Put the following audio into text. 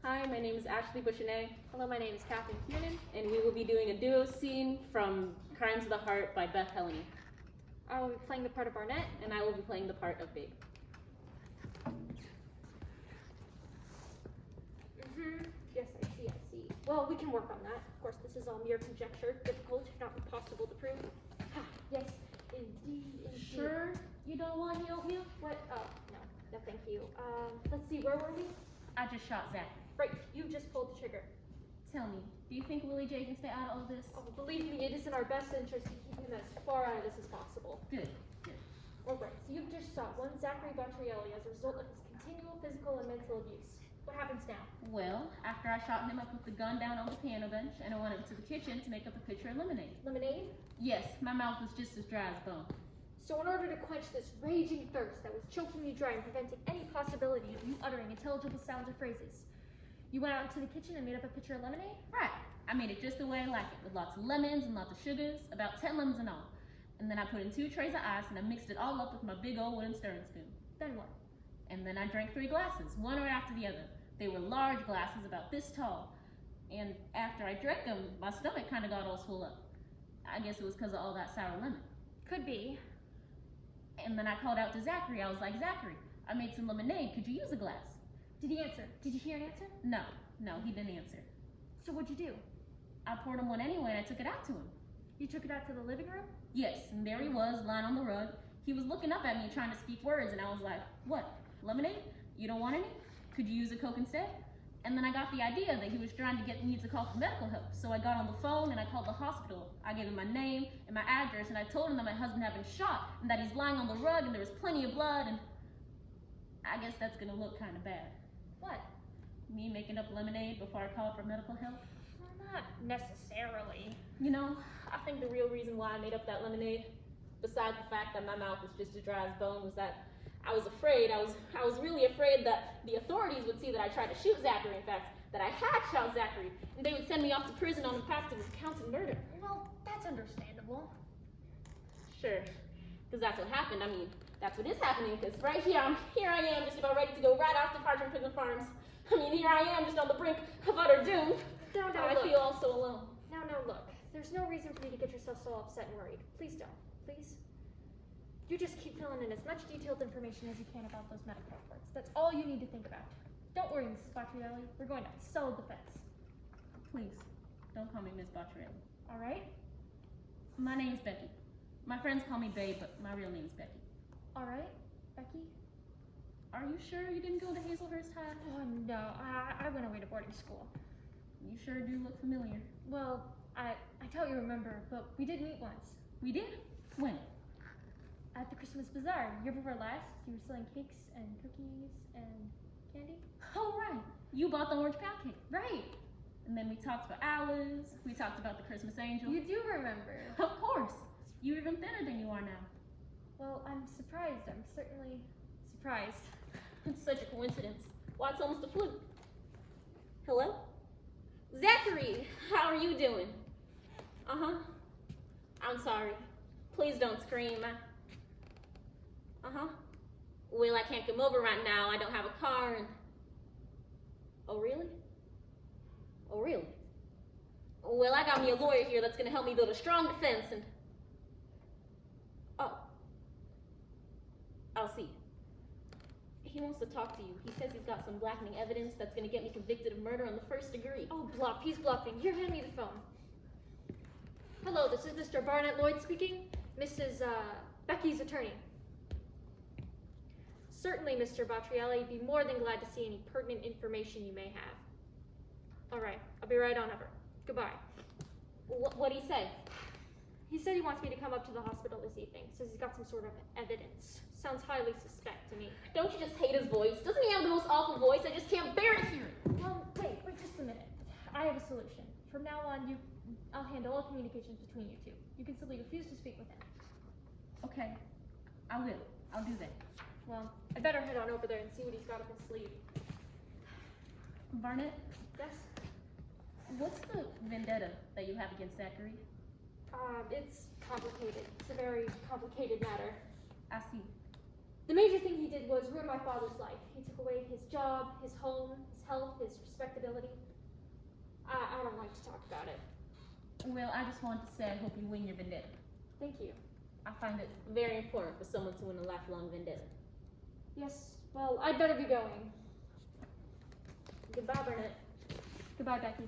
Hi, my name is Ashley Bushinet, Hello, my name is Catherine Kiernan. and we will be doing a duo scene from Crimes of the Heart by Beth Helene, I will be playing the part of Barnett. and I will be playing the part of Babe. Yes, I see. Well, we can work on that. Of course, this is all mere conjecture, difficult, if not impossible to prove. Yes, indeed. Sure you don't want any oatmeal? What? Oh, no, thank you. Let's see, where were we? I just shot Zach. Right, you just pulled the trigger. Tell me, do you think Willie J can stay out of all this? Oh, believe me, it is in our best interest to keep him as far out of this as possible. Good. All right, so you've just shot one Zachary Bottrielli as a result of his continual physical and mental abuse. What happens now? Well, after I shot him, I put the gun down on the piano bench, and I went up to the kitchen to make up a pitcher of lemonade. Lemonade? Yes, my mouth was just as dry as bone. So in order to quench this raging thirst that was choking you dry and preventing any possibility of you uttering intelligible sounds or phrases, you went out into the kitchen and made up a pitcher of lemonade? Right. I made it just the way I like it, with lots of lemons and lots of sugars, about 10 lemons in all. And then I put in 2 trays of ice, and I mixed it all up with my big old wooden stirring spoon. Then what? And then I drank 3 glasses, one right after the other. They were large glasses, about this tall. And after I drank them, my stomach kind of got all swole up. I guess it was because of all that sour lemon. Could be. And then I called out to Zachary. I was like, Zachary, I made some lemonade. Could you use a glass? Did he answer? Did you hear an answer? No, he didn't answer. So what'd you do? I poured him one anyway, and I took it out to him. You took it out to the living room? Yes, and there he was, lying on the rug. He was looking up at me trying to speak words, and I was like, what, lemonade? You don't want any? Could you use a Coke instead? And then I got the idea that he was trying to get me to call for medical help. So I got on the phone and I called the hospital. I gave him my name and my address, and I told him that my husband had been shot and that he's lying on the rug and there was plenty of blood, and I guess that's gonna look kind of bad. What? Me making up lemonade before I called for medical help? Well, not necessarily. You know, I think the real reason why I made up that lemonade, besides the fact that my mouth was just as dry as bone, was that I was afraid. I was really afraid that the authorities would see that I tried to shoot Zachary, in fact, that I had shot Zachary, and they would send me off to prison on the path to counted murder. Well, that's understandable. Sure, because that's what happened. I mean, that's what is happening, because right here, here I am, just about ready to go right off to Partridge Prison Farms. I mean, here I am, just on the brink of utter doom. No, I look. feel all so alone. No, look. There's no reason for you to get yourself so upset and worried. Please don't. Please? You just keep filling in as much detailed information as you can about those medical reports. That's all you need to think about. Don't worry, Mrs. Bottrielli. We're going to have a solid defense. Please, don't call me Miss Bottrielli. All right? My name's Becky. My friends call me Babe, but my real name's Becky. All right, Becky? Are you sure you didn't go to Hazelhurst High? Oh, no. I went away to boarding school. You sure do look familiar. Well, I doubt you remember, but we did meet once. We did? When? At the Christmas Bazaar, year before last. You were selling cakes and cookies and candy. Oh, right. You bought the orange pound cake. Right. And then we talked for hours. We talked about the Christmas angel. You do remember. Of course. You're even thinner than you are now. Well, I'm surprised. I'm certainly surprised. It's such a coincidence. Why, it's almost a fluke. Hello? Zachary, how are you doing? Uh-huh. I'm sorry. Please don't scream. Uh-huh. Well, I can't come over right now. I don't have a car and... Oh, really? Oh, really? Well, I got me a lawyer here that's gonna help me build a strong defense and... Oh. I'll see. He wants to talk to you. He says he's got some blackening evidence that's gonna get me convicted of murder on the 1st degree. Oh, bluff. He's bluffing. Here, hand me the phone. Hello, this is Mr. Barnett Lloyd speaking. Mrs. Becky's attorney. Certainly, Mr. Bottrielli, I'd be more than glad to see any pertinent information you may have. All right, I'll be right on over. Goodbye. What'd he say? He said he wants me to come up to the hospital this evening. Says he's got some sort of evidence. Sounds highly suspect to me. Don't you just hate his voice? Doesn't he have the most awful voice? I just can't bear to hear it. Well, wait just a minute. I have a solution. From now on, I'll handle all communications between you two. You can simply refuse to speak with him. Okay, I will. I'll do that. Well, I better head on over there and see what he's got up his sleeve. Barnett? Yes? What's the vendetta that you have against Zachary? It's complicated. It's a very complicated matter. I see. The major thing he did was ruin my father's life. He took away his job, his home, his health, his respectability. I don't like to talk about it. Well, I just wanted to say I hope you win your vendetta. Thank you. I find it very important for someone to win a lifelong vendetta. Yes, well, I'd better be going. Goodbye, Burnett. Goodbye, Becky.